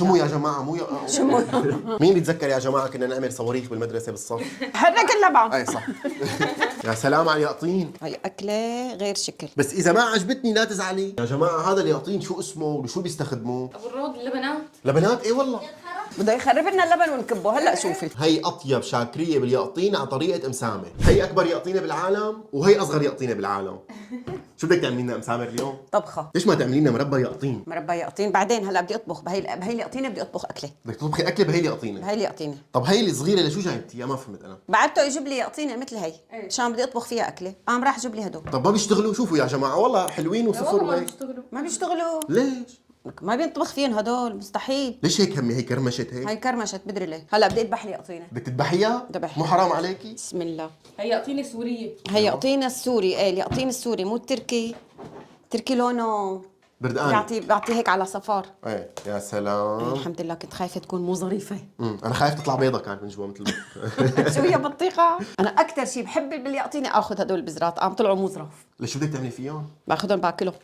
شموا يا جماعه مو شموا. مين بيتذكر يا جماعه كنا نعمل صواريخ بالمدرسه بالصف؟ حرك اللبن. اي صح. يا سلام على اليقطين. هي أكلة غير شكل. بس اذا ما عجبتني لا تزعلي يا جماعه. هذا اليقطين شو اسمه وشو بيستخدموه؟ ابو الروض اللبنات. لبنات اي والله. بده يخرب لنا اللبن ونكبه. هلا شوفي. هي اطيب شاكريه باليقطين على طريقه مسامه. هي اكبر يقطينه بالعالم وهي اصغر يقطينه بالعالم. شو بدك تعملي لنا مسامر اليوم؟ طبخة. ليش ما تعملي لنا مربى يقطين؟ مربى يقطين بعدين. هلا بدي اطبخ بهي اليقطينه. بدي اطبخ اكله بدك تطبخي اكله بهي اليقطينه. بهي اليقطينه. طب هي الصغيره لشو جايبتيها؟ ما فهمت انا. بعته يجيب لي يقطينه مثل هي عشان بدي اطبخ فيها اكله. قام راح جيب لي هدول. طب ما بيشتغلوا؟ شوفوا يا جماعه والله حلوين وصفر والله ما وهيك. بيشتغلوا. ما بيشتغلوا. ليش؟ ما بينطبخ فيهم هدول. مستحيل. ليش هيك همي؟ هي كرمشت هيك؟ هاي كرمشت. بدري ليه. هلا بدي اذبح لي يقطينه. بدك تذبحيها؟ ذبحها. مو حرام عليكي؟ بسم الله. هي اعطيني سوريه. هي يقطينا السوري. ايه اليقطين السوري مو التركي. التركي لونه بردقان. بيعطي هيك على صفار. ايه يا سلام. الحمد لله. كنت خايفه تكون مو ظريفه. انا خايف تطلع بيضة كانت من جوا مثل شو هي بطيخه. انا اكثر شيء بحب باليقطينه اخذ هدول البزرات. قام طلعوا مو ظراف. ليش شو بدك تعملي فيهم؟ باخذهم باكلهم.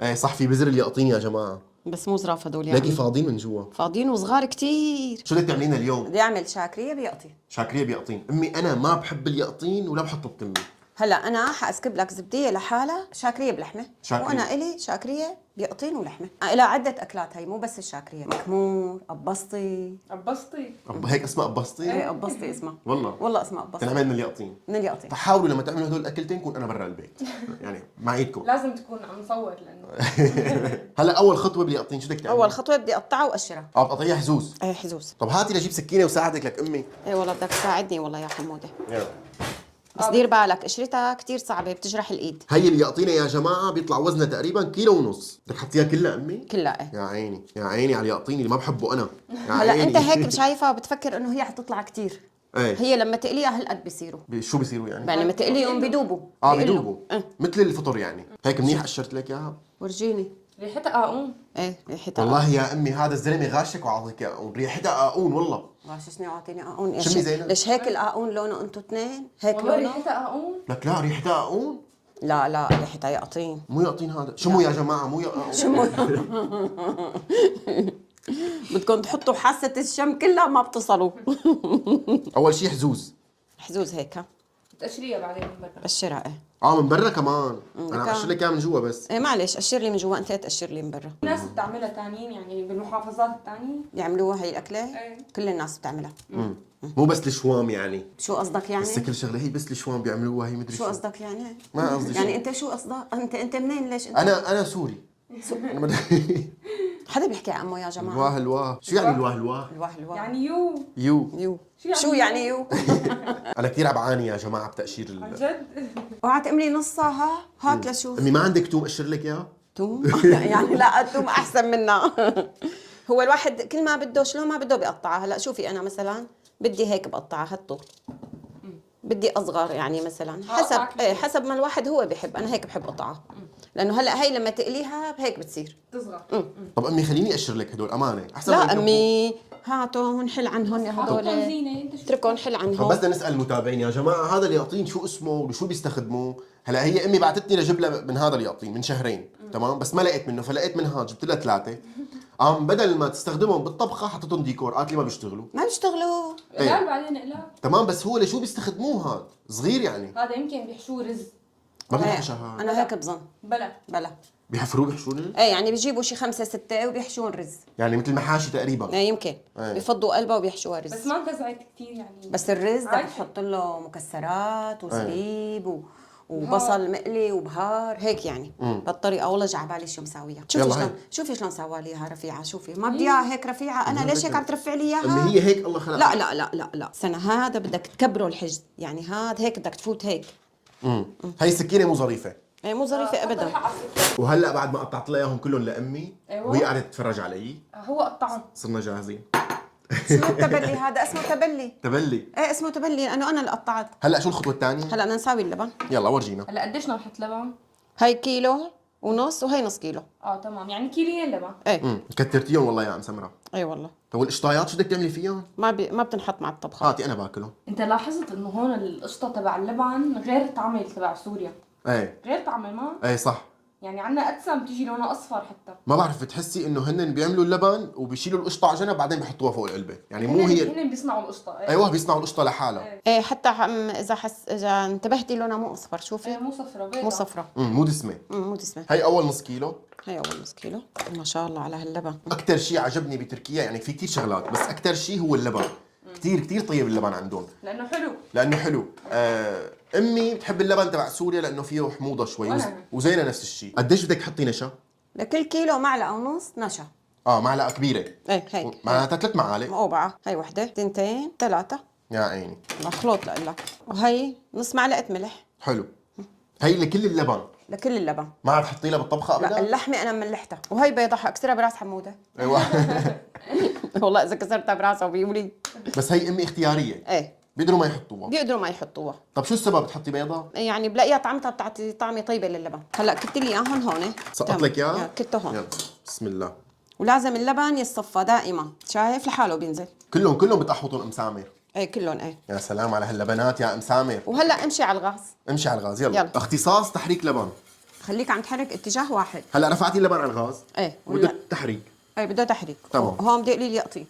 ايه صح في بذر اليقطين يا جماعه. بس مو ظراف هدول يعني. لاقي فاضيين من جوا. فاضيين وصغار كتير. شو بدك تعملي لنا اليوم؟ بدي اعمل شاكريه بيقطين. شاكريه بيقطين. امي انا ما بحب اليقطين ولا بحطه بتمي. هلا انا حاسكب لك زبديه لحالها شاكريه بلحمه. شاكرية. وانا الي شاكريه بيقطين ولحمه. لها عده اكلات. هي مو بس الشاكريه. مكمور، قبسطي. عبسطي. هيك اسمها قبسطي؟ ايه قبسطي اسمها. والله والله اسمها قبسطي. تنعمل من اليقطين. من اليقطين. حاولوا لما تعملوا هدول الاكلتين كون انا برا البيت. يعني مع ايدكم. لازم تكون عم نصور لانه هلا اول خطوه باليقطين شو بدك تعملي؟ اول خطوه بدي اقطعها واقشرها. بقطعيها حزوز. ايه حزوز. طب هاتي لجيب سكينه وساعدك لك امي. ايه والله بدك تساعدني والله يا حموده. يلا. بس دير بالك قشرتها كتير صعبه. بتجرح الايد. هي اليقطينه يا جماعه بيطلع وزنها تقريبا كيلو ونص. بدك تحطيها كلها امي؟ كلها ايه. يا عيني يا عيني على اليقطين اللي ما بحبه انا. يا هلا عيني. انت هيك شايفها وبتفكر انه هي حتطلع كتير. ايه هي لما تقليها هالقد بيصيروا. شو بيصيروا يعني؟ يعني لما تقليهم بيدوبوا. بيدوبوا. مثل الفطر يعني. هيك منيح قشرت لك اياها. ورجيني. ريحتها قاقوم. ايه ريحتها. والله يا امي هذا الزلمه غاشك وعاطيك قاقون. ريحتها قاقون والله. غاششني واعطيني قاقون. شمي زينب. ليش هيك القاقون لونه انتو اثنين؟ هيك والله لونه؟ ريحتها قاقوم. لك لا ريحتها قاقون. لا لا ريحتها يقطين. مو يقطين هذا. شمو يا جماعه مو يقطين. شو بدكم تحطوا حاسة الشم كلها ما بتصلوا. اول شيء حزوز. حزوز هيك ها. بتقشريها بعدين من برا. قشرها ايه. من برا كمان. انا لك قشر لك اياها من جوا بس. ايه معلش قشر لي من جوا. انت تقشر لي من برا. ناس بتعملها تانيين يعني بالمحافظات التانية. بيعملوها هي الاكله. ايه. كل الناس بتعملها. مو بس الشوام يعني. شو قصدك يعني؟ بس كل شغله هي بس الشوام بيعملوها هي مدري شو قصدك يعني؟ ما قصدي يعني شيء. انت شو قصدك؟ انت منين؟ ليش انت؟ انا سوري. أنا حدا بيحكي عمو يا جماعه. الواه الواه. شو يعني الواه الواه؟ الواه يعني يو. يو. شو يعني يو؟ انا كثير عم بعاني يا جماعه بتقشير عن جد. اوعى تقملي نصها ها. هات لشوف. امي ما عندك توم اقشر لك اياه؟ توم. يعني لا التوم احسن منا. هو الواحد كل ما بده شلون ما بده بيقطعها. هلا شوفي انا مثلا بدي هيك بقطعها هالطول. بدي اصغر يعني مثلا حسب حسب ما الواحد هو بيحب. انا هيك بحب اقطعها لانه هلا هي لما تقليها هيك بتصير تصغر. طب امي خليني اقشر لك هدول امانه احسن ما لا يكبوا. امي هاتوا نحل عنهم يا هدول. حطهم زينة. انت شو اتركوا نحل طب عنهم. بس بدنا نسال المتابعين يا جماعه هذا اليقطين شو اسمه وشو بيستخدموه؟ هلا هي امي بعثتني لجيب لها من هذا اليقطين من شهرين تمام بس ما لقيت منه فلقيت من هاد جبت لها 3. بدل ما تستخدمهم بالطبخه حطيتهم ديكور. قالت لي ما بيشتغلوا. ما بيشتغلوا. لا بعدين اقلاب. تمام بس هو لشو بيستخدموه هاد؟ صغير يعني. هذا يمكن بيحشوه رز. ما بينحشى هاد. انا هيك بظن. بلا. بيحفروه بيحشونه؟ ايه يعني بيجيبوا شي 5 6 وبيحشون رز. يعني مثل محاشي تقريبا. ايه يمكن. ايه. بيفضوا قلبها وبيحشوها رز. بس ما انتزعت كثير يعني. بس الرز بدك عادي. تحط له مكسرات وزبيب وبصل مقلي وبهار هيك يعني بهالطريقه. والله جا على بالي شو مساويها. شوفي يلا شلون هيك. شوفي شلون سوى لي اياها رفيعه. شوفي ما بدي اياها هيك رفيعه. انا ليش هيك عم ترفع لي اياها؟ امي هي هيك الله خلقها. لا لا لا لا لا سنه. هذا بدك تكبره الحجز يعني. هذا هيك بدك تفوت هيك. هي السكينه مو ظريفه. ايه مو ظريفه ابدا. وهلا بعد ما قطعت لها اياهم كلهم لامي أيوة. وهي قاعده تتفرج علي هو قطعهم. صرنا جاهزين. شو التبلي هذا؟ اسمه تبلي. تبلي. ايه اسمه تبلي لانه انا اللي قطعت. هلا شو الخطوه الثانيه؟ هلا بدنا نساوي اللبن. يلا ورجينا. هلا قديش بدنا نحط لبن؟ هاي كيلو ونص وهي نص كيلو. تمام يعني كيلين لبن. ايه كترتيهم والله يا عم سمره. اي والله. طب والقشطايات شو بدك تعملي فيهم؟ ما بتنحط مع الطبخه. هاتي انا باكلهم. انت لاحظت انه هون القشطه تبع اللبن غير طعمه تبع سوريا. ايه غير طعمه ما ايه صح. يعني عنا ادسم بتيجي لونها اصفر حتى. ما بعرف، بتحسي انه هن بيعملوا اللبن وبيشيلوا القشطه على جنب بعدين بيحطوها فوق القلبه، يعني مو هي. هن بيصنعوا القشطه. ايوه بيصنعوا القشطه لحالها. ايه حتى اذا انتبهتي لونها مو اصفر، شوفي مو صفرة بيضة. مو صفرة. مو دسمه. مو دسمة. هي اول نص كيلو. هي اول نص كيلو. ما شاء الله على هاللبن. اكثر شيء عجبني بتركيا، يعني في كثير شغلات بس اكثر شيء هو اللبن. كثير طيب اللبن عندهم. لانه حلو. امي بتحب اللبن تبع سوريا لانه فيه حموضه شوي وزينا نفس الشيء. قديش بدك تحطي نشا؟ لكل كيلو معلقة ونص نشا. معلقه كبيره. ايه هيك معناتها 3 معالق. مقوبعة. هي وحدة، 2 3. يا عيني. مخلوط لك. وهي نص معلقة ملح. حلو. هي لكل اللبن. لكل اللبن. ما عاد تحطي لها بالطبخه ابدا؟ لا اللحمة انا ملحتها، وهي بيضة اكسرها براس حمودة. ايوه. والله اذا كسرتها براسها بيقولي. بس هي امي اختياريه. ايه بيقدروا ما يحطوها. بيقدروا ما يحطوها. طب شو السبب تحطي بيضة؟ يعني بلاقيها طعمتها بتعطي طعمه طيبه للبن. هلا كنت لي اياهم هون. سقط لك اياه؟ كنته هون. يلا بسم الله. ولازم اللبن يصفى دائما، شايف لحاله بينزل. كلهم بتقحوطهم ام سامر. ايه كلهم ايه. يا سلام على هاللبنات يا ام سامر. وهلا امشي على الغاز. امشي على الغاز يلا. اختصاص تحريك لبن. خليك عم تحرك اتجاه واحد. هلا رفعتي اللبن على الغاز. ايه بده تحريك. ايه بده تحريك. تمام. هون بدي اقلي يقطي.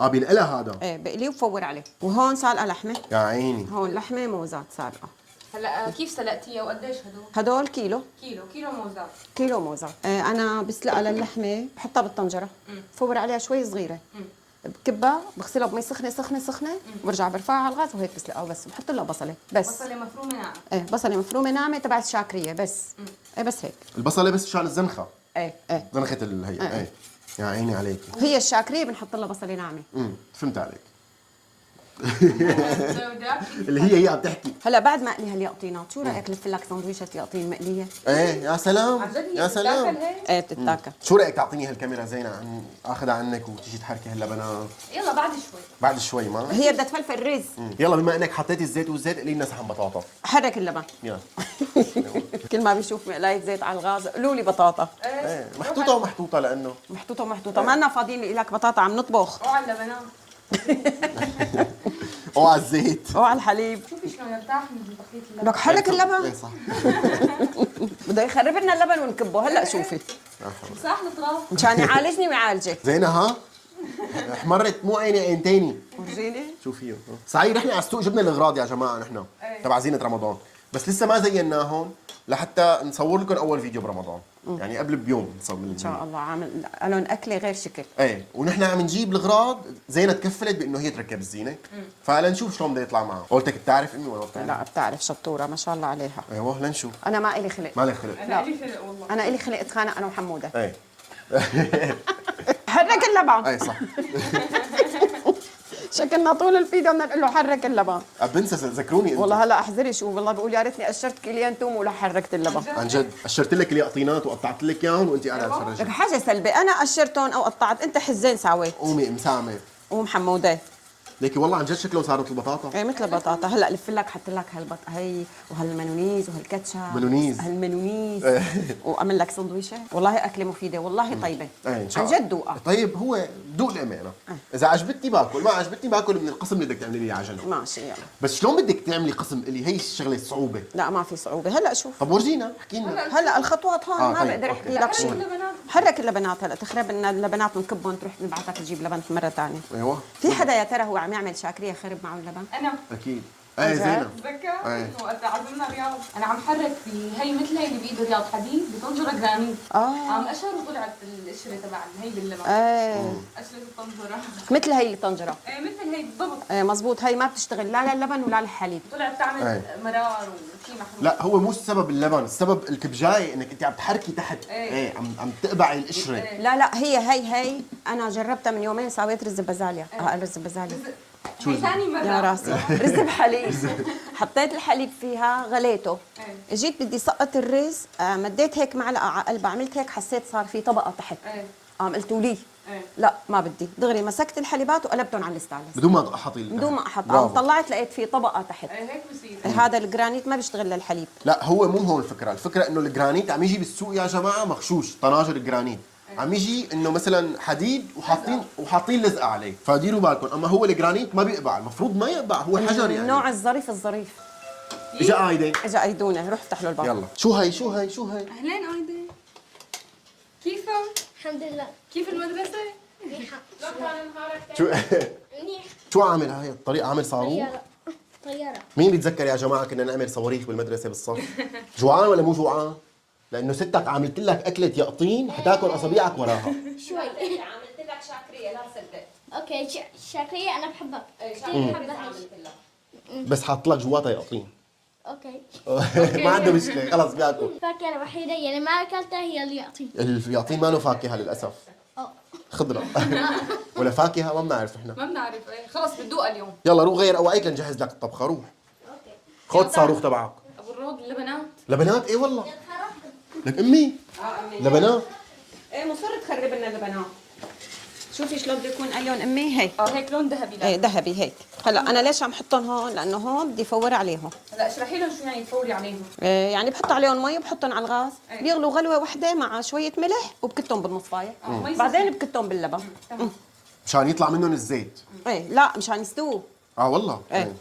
بينقلها هذا. ايه بقلي وفور عليه. وهون سالقه لحمه. يا عيني. هون لحمه موزات سالقه. هلا كيف سلقتيها وقديش هدول كيلو موزات. كيلو موزات. انا بسلقها للحمه، بحطها بالطنجره، بفور عليها شوي صغيره، بكبها بغسلها بمي سخنه سخنه سخنه، وبرجع برفعها على الغاز وهيك بسلقها وبس. بحط لها بصله بس. بصله مفرومه ناعمه. ايه بصله مفرومه ناعمه تبع الشاكريه بس. ايه بس هيك. البصله بس مشان الزنخه. ايه زنخه هي. ايه يا عيني عليك. هي الشاكريه بنحط لها بصله ناعمه. فهمت عليك. اللي هي عم تحكي. هلا بعد ما اقلي هاليقطينات، شو رايك لف لك سندويشة يقطين مقليه؟ ايه يا سلام يا سلام. ايه بتتاكل. شو رايك تعطيني هالكاميرا زينه اخذها عنك وتيجي تحركي هاللبنات؟ يلا بعد شوي ما هي بدها تفلفل رز. يلا بما انك حطيتي الزيت والزيت قلي لنا صحن بطاطا. حرك اللبن. يلا. كل ما بيشوف مقلايه زيت على الغاز قولوا لي بطاطا. ايه محطوطه ومحطوطه لانه محطوطه ما لنا فاضيين لك بطاطا عم نطبخ. اوعى اللبنات. اوعى الزيت. اوعى الحليب. شوفي شلون يرتاح من تخليط اللبن. لك حرك اللبن. ايه صح. بده يخرب لنا اللبن ونكبه. هلا شوفي صح الطراف. مشان يعالجني ويعالجك. زينه ها؟ احمرت مو عيني عين تاني. ورجيني شوفي صحيح نحن على السوق جبنا الاغراض يا جماعه نحن تبع زينه رمضان، بس لسه ما زيناهم لحتى نصور لكم اول فيديو برمضان. يعني قبل بيوم نصور ان شاء الله. عامل لهم اكله غير شكل. ايه ونحن عم نجيب الاغراض. زينه تكفلت بانه هي تركب الزينه، فلنشوف شلون بده يطلع معها. قلتك بتعرف امي ولا بتعرف؟ لا بتعرف شطوره ما شاء الله عليها. ايوه لنشوف. انا ما الي خلق. ما لك خلق. انا لي خلق والله. انا الي خلق اتخانق انا وحموده. ايه. حرك اللبن. ايه صح. شكلنا طول الفيديو بدنا نقول له حرك اللبن. بنسى ذكروني انت. والله هلا احذري شو والله بقول يا ريتني قشرت كيلين توم ولا حركت اللبن. عن جد قشرت لك اليقطينات وقطعت لك اياهم وانت قاعده لك تفرجي. حاجه سلبي، انا قشرتهم او قطعت، انت حزين سويت. قومي مسامر. ومحموده. ليكي والله عن جد شكله صارت البطاطا. ايه مثل البطاطا. هلا لف لك حط لك هي وهالمانونيز وهالكاتشب. مانونيز. هالمانونيز. واعمل لك سندويشه. والله اكله مفيده والله طيبه. ايه ان شاء عن الله. جد دوقها. طيب هو دوق الامانه. اذا عجبتني باكل، ما عجبتني باكل من القسم اللي بدك تعملي لي على جنب. ماشي يلا. بس شلون بدك تعملي قسم الي؟ هي الشغله الصعوبه. لا ما في صعوبه. هلا شوف. طب ورجينا احكي لنا. هلا الخطوات هون ما طيب. بقدر احكي أوكي. لك شيء. حرك اللبنات. هلا تخرب لنا اللبنات ونكبهم تروح نبعثك تجيب لبن مره ثانيه. ايوه. في حدا يا ترى هو عم يعمل شاكريه خرب معه اللبن؟ انا اكيد. ايه زينب. تذكر وقت عزمنا رياض انا عم حرك هي مثل هي اللي بايده رياض حديد بطنجره جرانيت. عم اشر وطلعت القشره تبع هي باللبن. قشره الطنجره. مثل هي الطنجره. ايه مثل هي بالضبط. ايه مزبوط. هي ما بتشتغل لا للبن ولا للحليب. طلعت تعمل مرار وشي محروق. لا هو مو السبب اللبن، السبب الكبجايه انك انت عم تحركي تحت. ايه عم تقبعي القشره. لا هي انا جربتها من يومين سويت رز بازاليا. رز بازاليا. هي ثاني مرة يا راسي رز بحليب. حطيت الحليب فيها غليته. جيت بدي سقط الرز مديت هيك معلقه على قلبها عملت هيك حسيت صار في طبقه تحت. قلتوا لي لا ما بدي دغري مسكت الحليبات وقلبتهم على الستانلس بدون ما احطي بدون ما احط. طلعت لقيت في طبقه تحت. هيك بصير. هذا الجرانيت ما بيشتغل للحليب. لا هو مو هون الفكره انه الجرانيت عم يجي بالسوق يا جماعه مغشوش طناجر الجرانيت. عم يجي انه مثلا حديد وحاطين لزقه عليه، فديروا بالكم. اما هو الجرانيت ما بيقبع، المفروض ما يقبع، هو حجر يعني. النوع الظريف. اجا ايدي. اجا ايدونه روح افتح له الباب. يلا شو هي اهلين ايدي. كيفك؟ الحمد لله. كيف المدرسة؟ منيحة. شو منيح. شو عامل هاي الطريقة؟ عامل صاروخ؟ طيارة. طيارة. مين بيتذكر يا جماعة كنا نعمل صواريخ بالمدرسة بالصف؟ جوعان ولا مو جوعان؟ لأنه ستك عملت لك أكلة يقطين حتاكل أصابيعك وراها. شوي. عملت لك شاكريه لا صدق. اوكي شاكرية انا بحبها. شاكريه بحبها. عملت لك. بس حاط لك جواتها يقطين. اوكي. ما عنده مشكلة خلص بياكل. الفاكهة الوحيدة اللي ما اكلتها هي اللي يعطي. اليقطين ما له فاكهة للأسف. خضرة ولا فاكهة ما بنعرف احنا. ما بنعرف ايه، خلص بتدوق اليوم. يلا روح غير أواعيك لنجهز لك الطبخة روح. اوكي. خذ صاروخ تبعك. ابو الروض اللبنات. لبنات ايه والله. لك امي امي لبنات. ايه مصر تخرب لنا البنات. شوفي شلون بده يكون اليون امي هيك. هيك لون ذهبي. ايه ذهبي هيك. هلا انا ليش عم حطهم هون؟ لانه هون بدي فور عليهم. هلا اشرحي لهم شو يعني تفوري عليهم. إيه يعني بحط عليهم مي وبحطهم على الغاز، إيه. بيغلوا غلوه واحده مع شويه ملح وبكتهم بالمصفايه، مي بعدين بكتهم باللبن. مشان يطلع منهم الزيت. ايه لا مشان يستووا. والله. ايه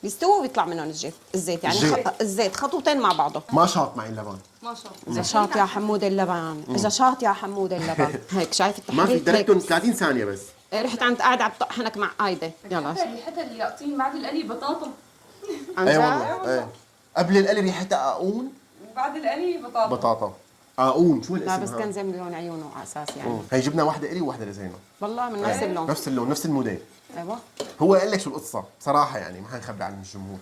بيستووا ويطلع منهم الزيت يعني الزيت خطوتين مع بعضه. ما شاط معي اللبن. ما شاء الله. اذا شاط يا حمود اللبن، اذا شاط يا حمود اللبن. هيك شايف التحريك؟ ما في هيك. تركتهم 30 ثانية بس. إيه، رحت عم قاعده عم طحنك مع ايدي. يلا حتى اللي يقطين بعد القلي بطاطا. عن اي جد؟ والله ايه. قبل القلي ريحتها اقون. وبعد القلي بطاطا. بطاطا. اقون شو لا الاسم بس هذا؟ كان زي لون عيونه على اساس يعني. هي جبنا واحدة الي وواحدة لزينة. والله من نفس اللون. نفس اللون نفس الموديل. ايوه هو قال لك شو القصة بصراحة يعني ما حنخبي عن الجمهور.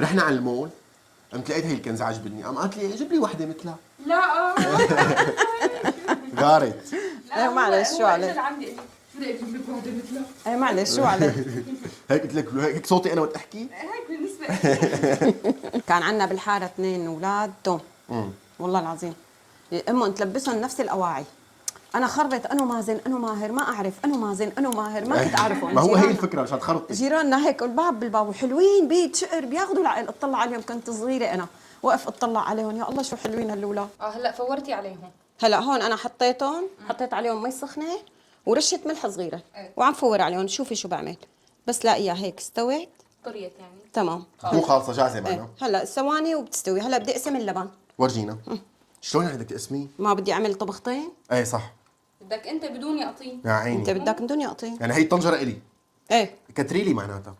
رحنا على المول قمت لقيت هي الكنزة عجبتني قام قالت لي جيب لي واحدة مثلها. لا غارت. ايه معلش شو عليك؟ عندي قلي شو بدي اجيب لك وحده مثلها. ايه معلش شو عليك؟ هيك قلت لك هيك صوتي انا وقت احكي. هيك بالنسبه كان عندنا بالحاره اثنين اولاد توم. والله العظيم امهم تلبسهم نفس الاواعي. انا خربت انو مازن انو ماهر ما اعرف انو مازن انو ماهر ما كنت اعرفهم. ما هو هي الفكرة مشان تخرطي. جيراننا هيك الباب بالباب وحلوين بيت شقر بياخذوا العقل اطلع عليهم كنت صغيره انا وقف اطلع عليهم يا الله شو حلوين هالولاد. هلا فورتي عليهم. هلا هون انا حطيتهم حطيت عليهم مي سخنه ورشه ملح صغيره إيه. وعم فور عليهم شوفي شو بعمل بس لاقيها هيك استوت طريت يعني. تمام. مو خالصة جاهزة معنا. ايه هلا ثواني وبتستوي. هلا بدي اقسم اللبن. ورجينا. شلون يعني بدك تقسميه؟ ما بدي اعمل طبختين. ايه صح. بدك انت بدون يقطين. يا عيني. انت بدك من دون يقطين. يعني هي الطنجرة الي. ايه كتريلي معناتها.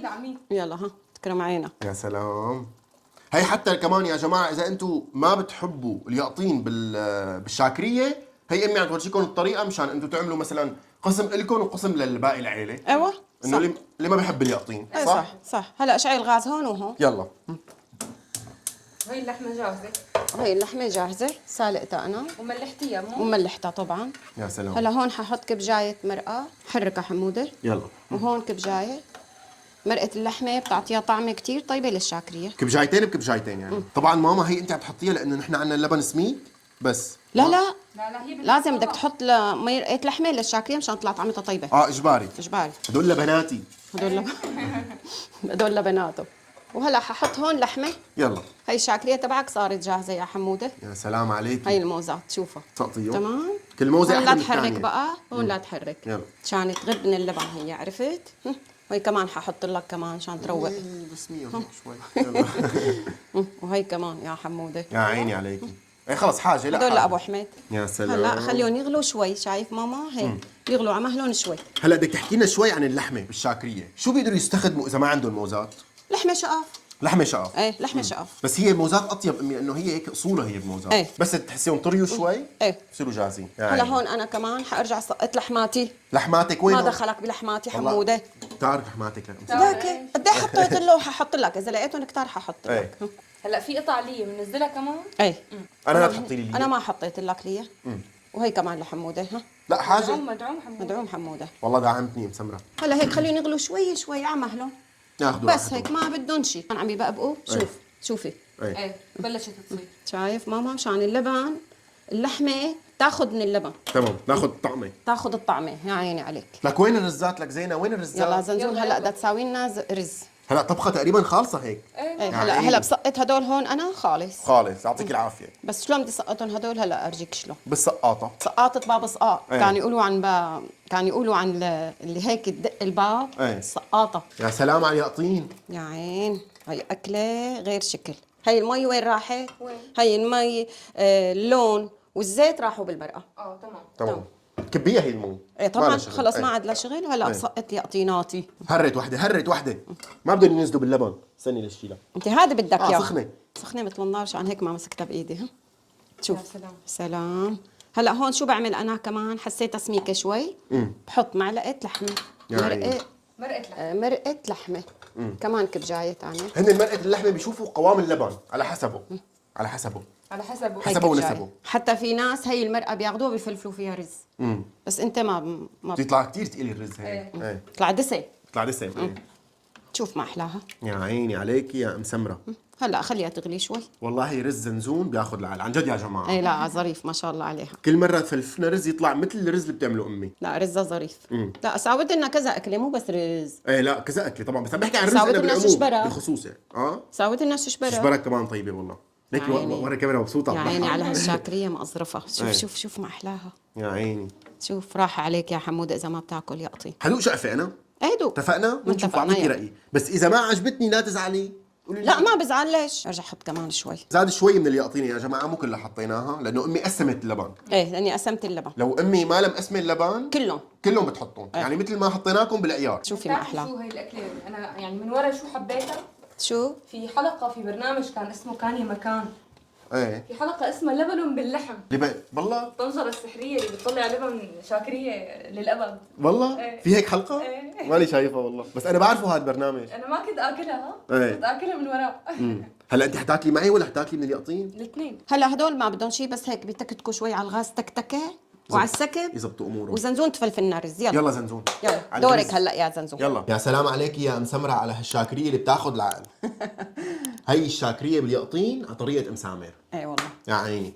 دعميه. يلا ها تكرم عينك. يا سلام. هي حتى كمان يا جماعة إذا أنتم ما بتحبوا اليقطين بالشاكرية هي أمي عم تورجيكم الطريقة مشان أنتم تعملوا مثلا قسم إلكم وقسم للباقي العيلة. ايوه إنه اللي ما بيحب اليقطين. ايه صح. هلا اشعل الغاز هون وهون. يلا. هي اللحمه جاهزه هي اللحمه جاهزه سالقتها انا وملحتيها مو؟ وملحتها طبعا. يا سلام. هلا هون ححط كبجايه مرقه حركها حموده. يلا. وهون كبجايه مرقه اللحمه بتعطيها طعمه كتير طيبه للشاكريه. كبجايتين بكبجايتين يعني. طبعا ماما هي أنت عم تحطيها لأنه نحن عندنا اللبن سميك بس. لا ما- لا لا هي لازم بدك تحط مرقه لحمه للشاكريه مشان تطلع طعمتها طيبه. إجباري. اجباري. هدول لبناتي. هدول هدول لبناته. وهلا ححط هون لحمه. يلا. هي الشاكريه تبعك صارت جاهزه يا حموده. يا سلام عليك. هي الموزات شوفها. تقطيه. تمام. كل موزة هون أحلى لا من تحرك الثانية. بقى هون لا تحرك. يلا. مشان تغب من اللبن هي عرفت؟ وهي كمان ححط لك كمان مشان تروق. بس مية شوي. يلا. وهي كمان يا حموده. يا عيني عليكي. ايه خلص حاجة لا هدول حاجة. لابو حميد. يا سلام. هلا خليهم يغلوا شوي شايف ماما هيك يغلوا على مهلهم شوي. هلا بدك تحكي لنا شوي عن اللحمه بالشاكريه، شو بيقدروا يستخدموا اذا ما عندهم موزات؟ لحمه شقف. لحمه شقف. ايه لحمه شقف. بس هي الموزات اطيب امي لانه هي هيك اصولها هي الموزات. ايه. بس تحسيهم طريوا شوي ايه. بصيروا جاهزين. يا هلا عيني. هون انا كمان حارجع سقط لحماتي. لحماتك وين؟ ما دخلك بلحماتي حموده. بتعرف لحماتك لا. ليك قد ايه حطيت له ححط لك اذا لقيتهم كتار ححط ايه. لك. هلا في قطع ليه بننزلها كمان. ايه انا لا تحطي لي انا ما حطيت لك ليه. وهي كمان لحموده ها لا حاجه. مدعوم حمود. مدعوم حموده. والله دعمتني مسمره. هلا هيك خليهم يغلوا شوي شوي على مهلهم. ياخذوا بس هيك ما بدهم شيء عم يبقبقوا. شوف شوفي ايه. ايه بلشت تصير. شايف ماما مشان اللبن اللحمه تاخذ من اللبن تمام ناخذ طعمه. تاخذ الطعمه يا عيني عليك. لك وين الرزات لك زينه وين الرزات؟ يلا زنزول يلا، هلا يلا. بدها تساوي لنا رز. هلا طبخه تقريبا خالصه هيك. ايه هلا بسقط هدول هون انا خالص. خالص يعطيك العافيه. بس شلون بدي سقطهم هدول هلا ارجيك شلون. بالسقاطه. سقاطة باب سقاط. ايه. كانوا يقولوا عن اللي هيك تدق الباب. ايه. سقاطة. يا سلام على اليقطين. يا عين هي أكلة غير شكل. هي المي وين راحت؟ وين؟ هي المي اللون والزيت راحوا بالمرقه. تمام. تمام. كبيها هي المي. ايه طبعا ما لها شغل. خلص إيه. ما عاد لا شغل وهلا إيه. سقط لي يقطيناتي. هرت وحده ما بدهم ينزلوا باللبن. استني للشيله. انت هذا بدك اياه سخنه. سخنه مثل النار، عشان هيك ما مسكتها بايدي. ها شوف. يا سلام. سلام. هلا هون شو بعمل انا كمان؟ حسيتها سميكه شوي، بحط معلقه لحمه. يا عيني. مرقة لحمة. مرقه لحمه. كمان كبجايه ثانيه. هن مرقه اللحمه بيشوفوا قوام اللبن على حسبه. على حسبه. على حسب حسبه ونسبه. حتى في ناس هي المرقه بياخذوها بيفلفلوا فيها رز. بس انت ما بيطلع كثير ثقيل الرز هي. ايه. بيطلع دسم. بيطلع دسم. إيه. شوف ما احلاها. يا عيني عليكي يا ام سمره. هلا خليها تغلي شوي. والله رز زنزون بياخذ العال عن جد يا جماعه. اي لا ظريف ما شاء الله عليها. كل مره فلفلنا رز يطلع مثل الرز اللي بتعمله امي. لا رزها ظريف. لا ساوت لنا كذا اكله مو بس رز. ايه لا كذا اكله طبعا، بس عم بحكي عن الرز ساوت انا لنا بالعموم ششبرة. بالخصوص يعني. ساوت لنا ششبره. ششبرك كمان طيبه والله. ليك يا عيني. ورا الكاميرا مبسوطه. يا عيني على هالشاكريه مقصرفه. شوف أي. شوف شوف ما احلاها. يا عيني. شوف راح عليك يا حموده اذا ما بتاكل يقطي. حلو شقفه انا. اي دوق. اتفقنا؟ بنشوف اتفقنا اعطيكي يا. رايي، بس اذا ما عجبتني لا تزعلي. قولي لي. لا ما بزعل ليش؟ ارجع احط كمان شوي. زاد شوي من اللي يعطيني يا جماعه، مو كلها حطيناها لانه امي قسمت اللبن. ايه لاني قسمت اللبن. لو امي ما لم قسم اللبن كلهم بتحطهم، يعني مثل ما حطيناكم بالعيار. شوفي ما بتعرفي احلاها. شو هي الأكلة؟ أنا يعني من ورا شو حبيتها؟ شو؟ في حلقة في برنامج كان اسمه كان يا مكان. ايه في حلقة اسمها لبن باللحم. والله الطنجرة السحرية اللي بتطلع لبن شاكرية للأبد. والله إيه. في هيك حلقه؟ إيه. ماني شايفه والله، بس انا بعرفه هذا البرنامج. أنا ما كنت آكلها إيه. كنت آكلها من ورا. هلا انت حتاكلي معي ولا حتاكلي من اليقطين؟ الاثنين. هلا هدول ما بدهم شيء بس هيك بتكتكوا شوي على الغاز تكتكه وعلى السكب يزبطوا امورهم. وزنزون تفلفل رز. يلا يلا زنزون. يلا على دورك الرز. هلا يا زنزون. يلا يا سلام عليك يا ام سمره على هالشاكريه اللي بتاخذ العقل. هي الشاكريه باليقطين على طريقه ام سامر. اي والله يا عيني.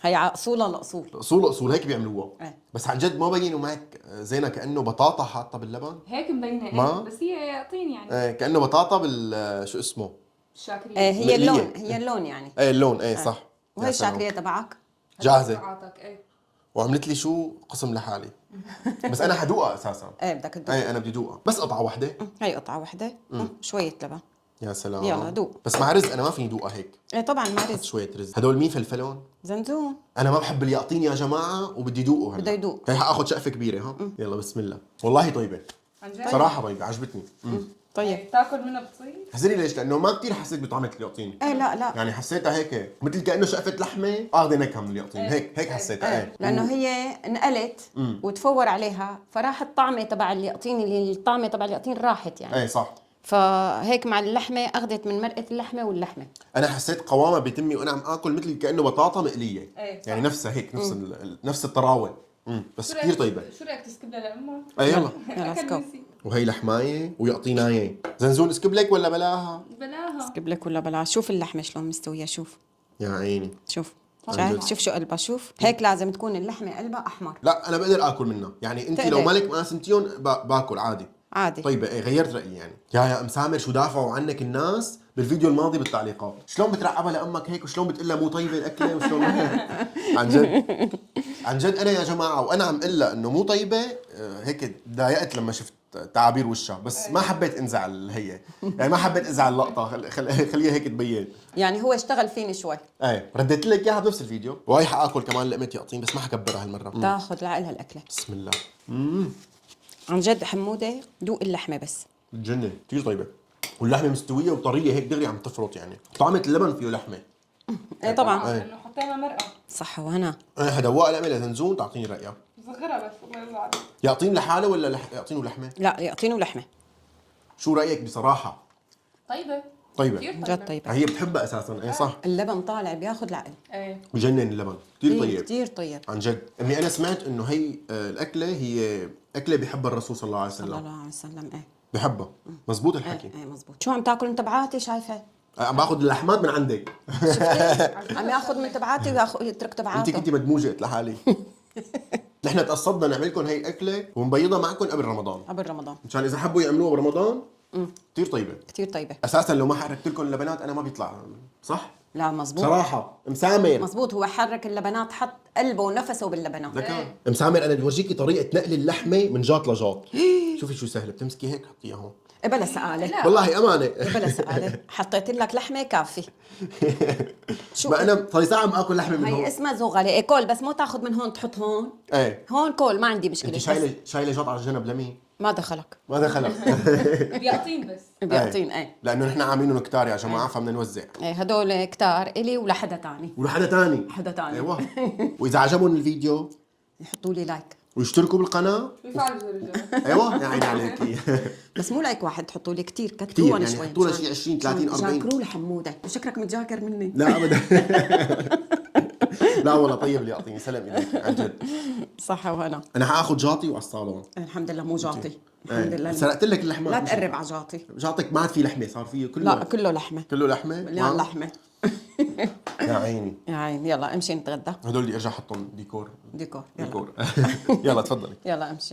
هي اصولها الاصول. اصول هيك بيعملوها. إيه. بس عن جد ما بينوا معك زينا كانه بطاطا حاطه باللبن. هيك مبينة ما؟ بس هي طين يعني. ايه كانه بطاطا بال شو اسمه. الشاكرية. ايه هي مقلية. اللون هي اللون يعني. ايه اللون ايه صح. وهي يا سلام. الشاكريه تبعك جاهزه. طبعاتك ايه. وعملت لي شو قسم لحالي. بس انا حدوقها اساسا. ايه بدك تدوق. ايه انا بدي دوقها بس قطعه واحده. هي قطعه واحده شويه لبن. يا سلام. يلا دوق. بس مع رز انا ما فيني دوقها هيك. ايه طبعا ما رز. شويه رز. هدول مين فلفلون؟ زنزون. انا ما بحب اللي يعطيني يا جماعه وبدي دوقه هلا. بده يدوق. هي حاخذ شقفه كبيره ها. يلا بسم الله. والله طيبه عن جد؟ صراحه طيبه عجبتني. طيب إيه، تاكل منها بتصير؟ حزني ليش؟ لانه ما كثير حسيت بطعمه اللي يعطيني. ايه لا يعني حسيتها هيك مثل كانه شقفه لحمه اخذ نكهه من اللي يعطيني. هيك حسيتها. ايه لانه هي انقلت وتفور عليها فراح الطعمه تبع اللي يعطيني الطعمه تبع اللي يعطيني راحت يعني. ايه صح. فهيك مع اللحمه اخذت من مرقه اللحمه واللحمه. انا حسيت قوامها بتمي وانا عم اكل مثل كانه بطاطا مقليه. ايه. يعني نفسها هيك نفس الطراوه. بس كثير طيبه. شو رايك تسكب لها لامها؟ ايه يلا. يلا أكل اسكب. نسي. وهي لحمايه ويعطينايه. زنزون اسكب لك ولا بلاها؟ بلاها. اسكب لك ولا بلا؟ شوف اللحمه شلون مستويه. شوف يا عيني. شوف عن شايف؟ جد. شوف شو قلبها. شوف هيك لازم تكون اللحمه قلبها احمر لا انا بقدر اكل منها، يعني انت لو تقدر. مالك مقاسمتيهم باكل عادي. عادي. طيب ايه غيرت رايي يعني. يا ام سامر شو دافعوا عنك الناس بالفيديو الماضي بالتعليقات، شلون بترعبها لامك هيك وشلون بتقول لها مو طيبه الاكله وشلون. عن جد عن جد انا يا جماعه وانا عم اقول لها انه مو طيبه هيك تضايقت لما شفت تعابير وشها، بس ما حبيت انزعل هي، يعني ما حبيت ازعل اللقطه خليها هيك تبين. يعني هو اشتغل فيني شوي. ايه رديت لك اياها بنفس الفيديو، وهي حاكل كمان لقمه يقطين بس ما حكبرها هالمره. تاخذ لعقلها الاكله. بسم الله. عن جد حموده دوق اللحمه بس. بتجنن كثير طيبه، واللحمه مستويه وطريه هيك دغري عم تفرط، يعني طعمه اللبن فيه لحمه. ايه طبعا. لانه حطينا مرقه. صح وهنا. ايه هدوقها لقمه لزنزون تعطيني رايها. صغرها بس الله يرضى عليك. يعطيني لحاله ولا يعطينه لحمه؟ لا يعطينه لحمه. شو رايك بصراحه؟ طيبه. طيبه. كثير جد طيبه. طيبه. هي بتحبها اساسا. ايه صح. اللبن طالع بياخذ العقل. ايه. بجنن اللبن كثير طيب. كثير طيب. عن جد امي انا سمعت انه هي الاكله هي اكله بحبها الرسول صلى الله عليه صلى وسلم. الله عليه وسلم. ايه بحبها. مزبوط الحكي. ايه مزبوط. شو عم تاكل انت تبعاتي؟ شايفه عم باخذ اللحمات من عندك. عم ياخذ من تبعاتي ويترك انت تبعاته. كنتي مدموجه قلت لحالي. نحن تقصدنا نعمل لكم هي الاكله ونبيضها معكم قبل رمضان، قبل رمضان. مشان اذا حبوا يعملوها برمضان. كثير طيبه. كثير طيبه. اساسا لو ما حركت لكم اللبنات انا ما بيطلع صح. لا مزبوط. صراحه مسامر. مزبوط. هو حرك اللبنات، حط قلبه ونفسه باللبنات. ذكاء. مسامر انا بدي اورجيكي طريقه نقل اللحمه من جاط لجاط. شوفي شو سهل، بتمسكي هيك حطيها هون. بلا سقالة. والله امانه. بلا سقالة، حطيت لك لحمة كافي. شو ما انا صار لي ساعه عم اكل لحمه من هي هون. اسمها زغلة، إيه كول بس مو تاخذ من هون تحط هون. ايه هون كول ما عندي مشكلة. انت بس شايله جط على الجنب لمين؟ ما دخلك. ما دخلك. بيعطين بس. بيعطين ايه. لانه نحن عاملينهم كتار يا جماعه فبدنا نوزع. ايه هدول كتار إلي ولحدا تاني. ولحدا تاني. حدا تاني. ايوه. واذا عجبهم الفيديو يحطوا لي لايك. ويشتركوا بالقناه. بيفعلوا زر الجرس. ايوه يا عيني عليكي. بس مو لايك واحد، تحطوا لي كثير، كتير كترونا يعني شوي. حطوا لنا شيء 20 30 40. جاكروا لحموده، وشكلك متجاكر مني. لا ابدا. لا والله طيب اللي يعطيني سلام ايديك عن جد. صحة وهنا. انا حاخذ جاطي وعلى الصالون. الحمد لله مو جاطي. الحمد لله. سرقت لك اللحمات. لا تقرب على جاطي. جاطك ما عاد في لحمه، صار فيه كله. لا كله لحمة. كله لحمه. مليان لحمة. يا عيني. يا عيني يلا امشي نتغدى. هدول اللي ارجع احطهم ديكور. ديكور. ديكور. يلا تفضلي. يلا امشي.